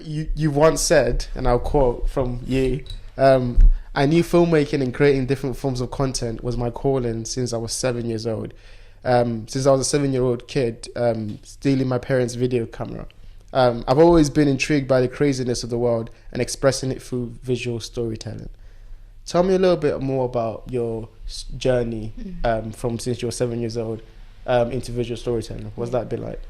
You once said, and I'll quote from you, I knew filmmaking and creating different forms of content was my calling since I was 7 years old. Since I was a 7 year old kid, stealing my parents' video camera. I've always been intrigued by the craziness of the world and expressing it through visual storytelling. Tell me a little bit more about your journey from since you were 7 years old into visual storytelling. What's that been like?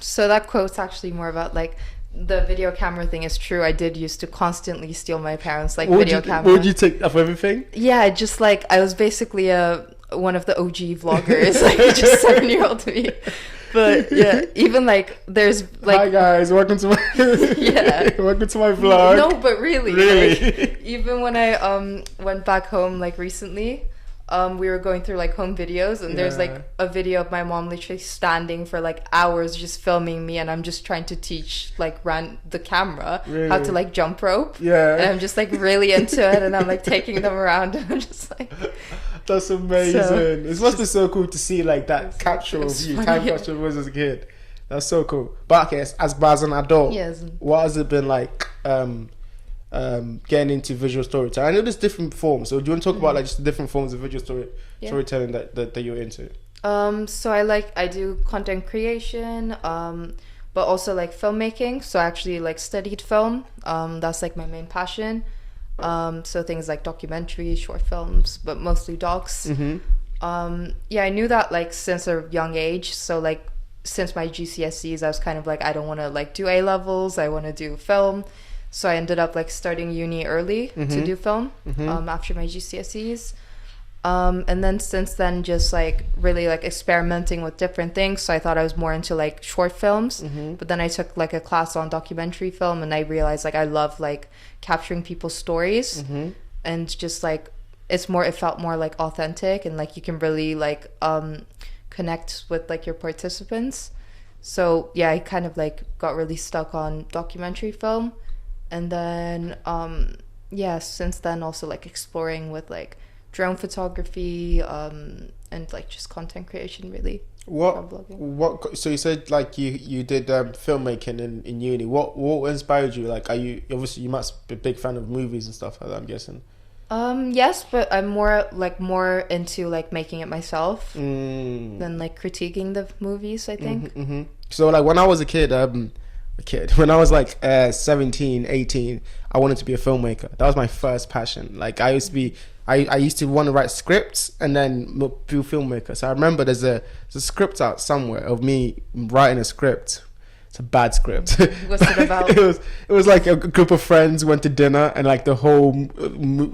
So that quote's actually more about like the video camera thing is true. I did used to constantly steal my parents' like video camera. Would you take of everything? Yeah, just like I was basically one of the OG vloggers, like just 7-year-old me. But yeah, even like there's like hi guys, welcome to my yeah, welcome to my vlog. No, but really, really, like, even when I went back home like recently, we were going through like home videos, and there's like a video of my mom literally standing for like hours just filming me, and I'm just trying to teach like the camera how to like jump rope. Yeah, and I'm just like really into it, and I'm like taking them around, and I'm just like, that's amazing. It must be so cool to see like that capture of you, time capture of us as a kid. That's so cool. But okay, as an adult, yes, what has it been like? Getting into visual storytelling. I know there's different forms. So do you want to talk about like just the different forms of visual storytelling that you're into? So I do content creation, but also like filmmaking. So I actually like studied film. That's like my main passion. So things like documentaries, short films, but mostly docs. Yeah, I knew that like since a young age. So like since my GCSEs, I was kind of like, I don't want to like do A levels. I want to do film. So I ended up like starting uni early to do film after my GCSEs. And then since then, just like really like experimenting with different things. So I thought I was more into like short films, but then I took like a class on documentary film, and I realized like I love like capturing people's stories, and just like it felt more like authentic, and like you can really like connect with like your participants. So yeah, I kind of like got really stuck on documentary film. And then yeah, since then also like exploring with like drone photography and like just content creation really. What so you said like you did filmmaking in uni. What inspired you? Like, are you obviously, you must be a big fan of movies and stuff like that, I'm guessing. Yes, but I'm more into like making it myself than like critiquing the movies, I think. So like when I was a kid, when I was like 17, 18, I wanted to be a filmmaker. That was my first passion. Like I used to want to write scripts and then be a filmmaker. So I remember there's a script out somewhere of me writing a script. It's a bad script. What's it about? it was like a group of friends went to dinner, and like the whole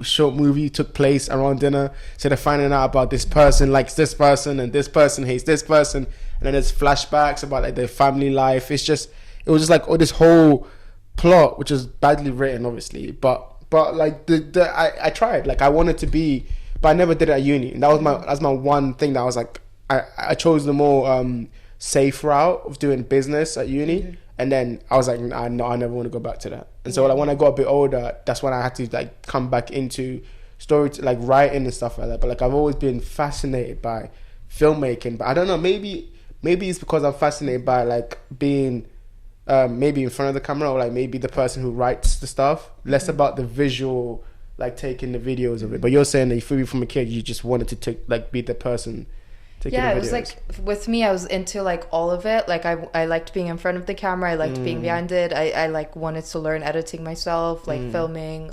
short movie took place around dinner. So they're finding out about this person likes this person and this person hates this person, and then there's flashbacks about like their family life. It was just like this whole plot, which is badly written, obviously. But like I tried. Like I wanted to be, but I never did it at uni. And that's my one thing that I was like, I chose the more safe route of doing business at uni. And then I was like, I never want to go back to that. And so like when I got a bit older, that's when I had to like come back into like writing and stuff like that. But like I've always been fascinated by filmmaking. But I don't know, maybe it's because I'm fascinated by like being maybe in front of the camera, or like maybe the person who writes the stuff, less about the visual, like taking the videos of it. But you're saying that from a kid you just wanted to be the person taking the videos. It was like with me, I was into like all of it. Like I liked being in front of the camera, I liked being behind it. I like wanted to learn editing myself, like filming,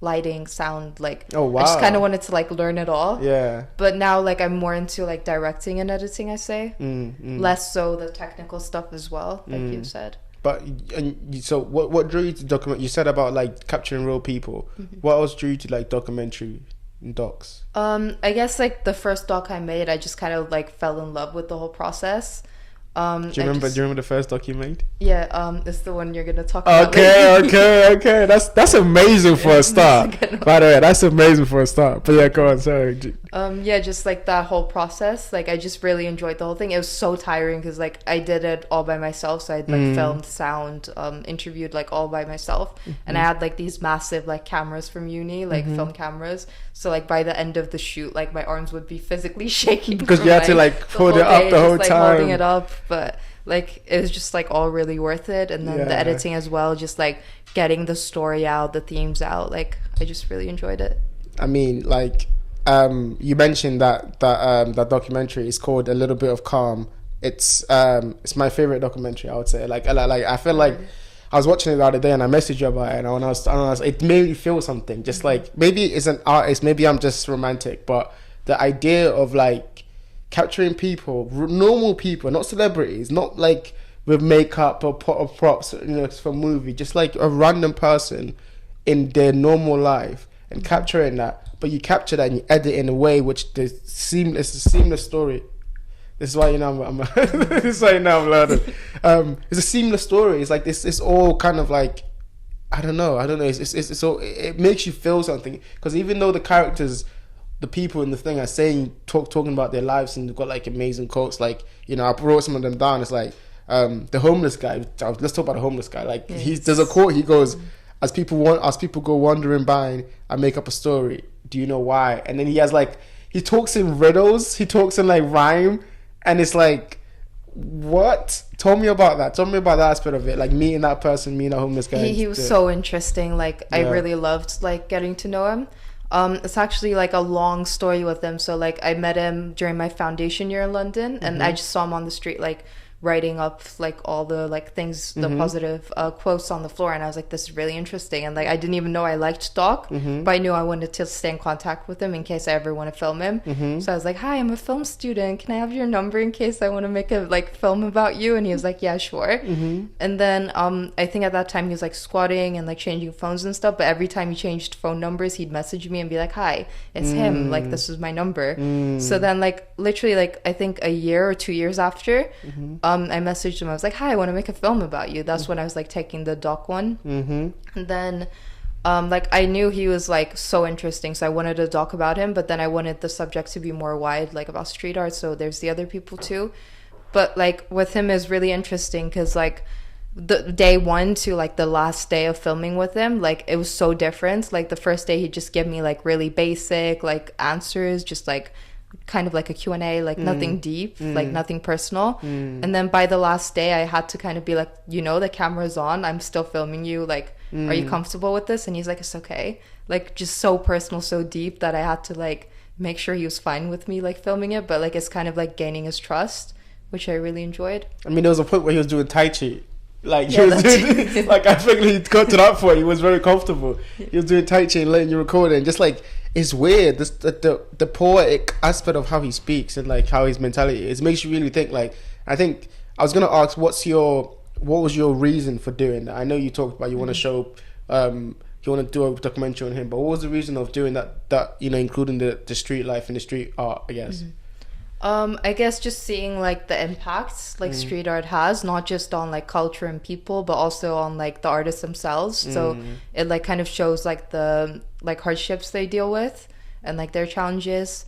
lighting, sound, like oh wow, I just kind of wanted to like learn it all. Yeah. But now like I'm more into like directing and editing, I say. Less so the technical stuff as well, like you said. But so what drew you to document? You said about like capturing real people. What else drew you to like documentary and docs? I guess like the first doc I made, I just kind of like fell in love with the whole process. Do you remember the first doc you made? Yeah, it's the one you're gonna talk about. Okay. That's amazing for a start. By the way, that's amazing for a start. But yeah, go on. Sorry. Yeah, just like that whole process. Like I just really enjoyed the whole thing. It was so tiring because like I did it all by myself. So I'd like filmed sound, interviewed like all by myself, and I had like these massive like cameras from uni, like film cameras. So like by the end of the shoot, like my arms would be physically shaking because you had to like hold it up the whole time, holding it up. But like it was just like all really worth it. And then the Yeah. editing as well, just like getting the story out, the themes out, like I just really enjoyed it. I mean, like, you mentioned that documentary is called A Little Bit of Calm. It's my favorite documentary, I would say. Like I feel like I was watching it the other day and I messaged you about it, and it made me feel something. Just like, maybe it's an artist, maybe I'm just romantic, but the idea of like capturing people, normal people, not celebrities, not like with makeup or props, for a movie, just like a random person in their normal life, and capturing that. But you capture that and you edit in a way which it's a seamless story. This is why this is why I'm learning. It's a seamless story. It's like this. It's all kind of like, I don't know. It's all, it makes you feel something, because even though the characters, the people in the thing are talking about their lives, and they've got like amazing quotes. Like, I wrote some of them down. It's like the homeless guy. Let's talk about the homeless guy. Like, there's a quote. He goes, as people go wandering by, I make up a story. Do you know why? And then he talks in riddles. He talks in like rhyme. And it's like, what? Tell me about that. Tell me about that aspect of it. Like meeting that person, meeting that homeless guy. He was so interesting. Like, I really loved like getting to know him. It's actually like a long story with him. So like I met him during my foundation year in London, and I just saw him on the street like writing up like all the like things, the positive quotes on the floor, and I was like, this is really interesting. And like I didn't even know I liked Doc, but I knew I wanted to stay in contact with him in case I ever want to film him. So I was like, hi, I'm a film student, can I have your number in case I want to make a like film about you? And he was like, yeah, sure. And then I think at that time he was like squatting and like changing phones and stuff, but every time he changed phone numbers he'd message me and be like, hi, it's him, like this is my number. So then like literally like I think a year or 2 years after, I messaged him. I was like, hi, I want to make a film about you. That's when I was like taking the doc one. And then like I knew he was like so interesting, so I wanted to doc about him, but then I wanted the subject to be more wide, like about street art, so there's the other people too. But like with him is really interesting because like the day one to like the last day of filming with him, like it was so different. Like the first day he'd just give me like really basic like answers, just like kind of like a Q&A, like nothing deep, like nothing personal. And then by the last day I had to kind of be like, the camera's on, I'm still filming you, like are you comfortable with this? And he's like, it's okay. Like just so personal, so deep that I had to like make sure he was fine with me like filming it. But like it's kind of like gaining his trust, which I really enjoyed. I mean, there was a point where he was doing Tai Chi. Like he was doing, like I think he got to that point. He was very comfortable. He was doing Tai Chi and letting you record it. And just like, it's weird. The poetic aspect of how he speaks and like how his mentality is, makes you really think. Like, I think I was gonna ask, what was your reason for doing that? I know you talked about you want to show, you want to do a documentary on him, but what was the reason of doing that? Including the street life and the street art, I guess. I guess just seeing like the impacts like street art has, not just on like culture and people, but also on like the artists themselves. So it like kind of shows like the like hardships they deal with and like their challenges.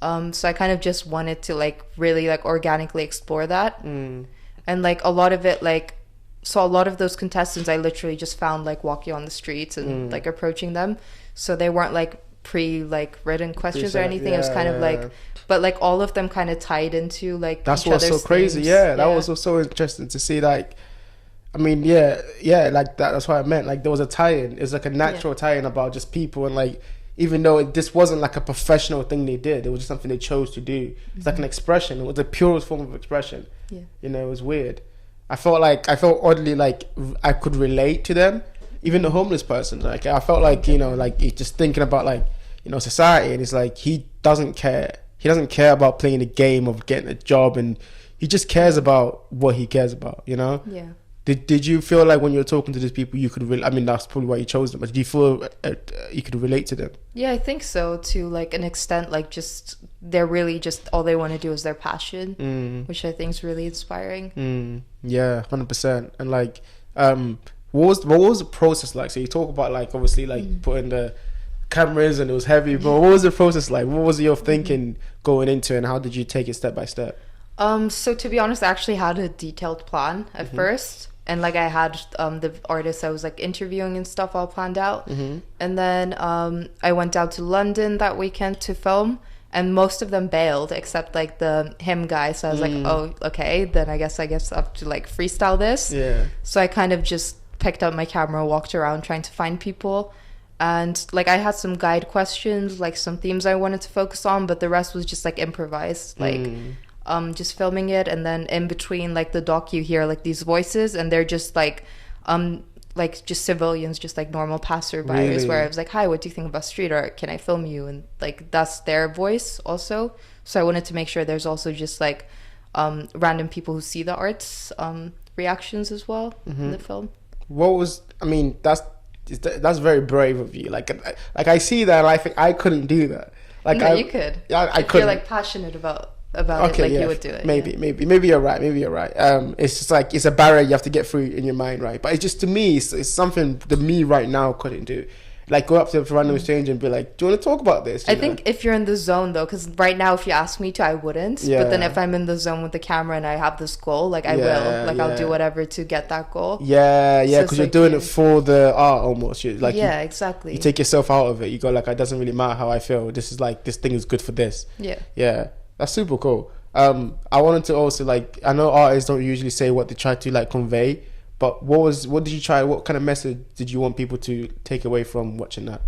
So I kind of just wanted to like really like organically explore that. And like a lot of it, like, so a lot of those contestants I literally just found like walking on the streets and like approaching them. So they weren't like like written questions or anything. It was kind of like, but like all of them kind of tied into like that's each what's so other's crazy. themes. That was so interesting to see. Like, I mean, like that's what I meant. Like there was a tie-in. It's like a natural tie-in about just people, and like even though this wasn't like a professional thing they did, it was just something they chose to do. It's like an expression. It was the purest form of expression. It was weird. I felt oddly like I could relate to them. Even the homeless person, like I felt like like he's just thinking about like society, and it's like he doesn't care. He doesn't care about playing the game of getting a job, and he just cares about what he cares about. Yeah. Did you feel like when you were talking to these people, you could I mean, that's probably why you chose them. But did you feel you could relate to them? Yeah, I think so to like an extent. Like just they're really just all they want to do is their passion, which I think is really inspiring. Yeah, 100%. And like, what was the process like? So you talk about like obviously like putting the cameras and it was heavy, but what was the process like? What was your thinking going into it, and how did you take it step by step? So to be honest, I actually had a detailed plan at first, and like I had the artists I was like interviewing and stuff all planned out, and then I went down to London that weekend to film, and most of them bailed except like the him guy. So I was like, oh, okay, then I guess I have to like freestyle this. Yeah. So I kind of just picked up my camera, walked around trying to find people. And like I had some guide questions, like some themes I wanted to focus on, but the rest was just like improvised, like just filming it. And then in between like the doc, you hear like these voices, and they're just like just civilians, just like normal passerbyers. Really? Where I was like, hi, what do you think about street art? Can I film you? And like that's their voice also. So I wanted to make sure there's also just like random people who see the art's reactions as well in the film. What was, I mean, that's very brave of you. Like I see that, and I think I couldn't do that. Like No, you could. Yeah, I if couldn't. you're like passionate about it, like you would do it. Maybe, yeah. maybe you're right. Maybe you're right. It's just like it's a barrier you have to get through in your mind, right? But it's just, to me, it's something that me right now couldn't do. Like go up to a random stranger and be like, "Do you want to talk about this?" I think if you're in the zone though, because right now if you ask me to, I wouldn't. Yeah. But then if I'm in the zone with the camera and I have this goal, like I will. Like I'll do whatever to get that goal. Yeah, So because it's you're like, doing it for the art almost. You're like, yeah, exactly. you take yourself out of it. You go like, it doesn't really matter how I feel. This is like, this thing is good for this. Yeah. Yeah, that's super cool. I wanted to also, like, I know artists don't usually say what they try to like convey, but what did you try? What kind of message did you want people to take away from watching that?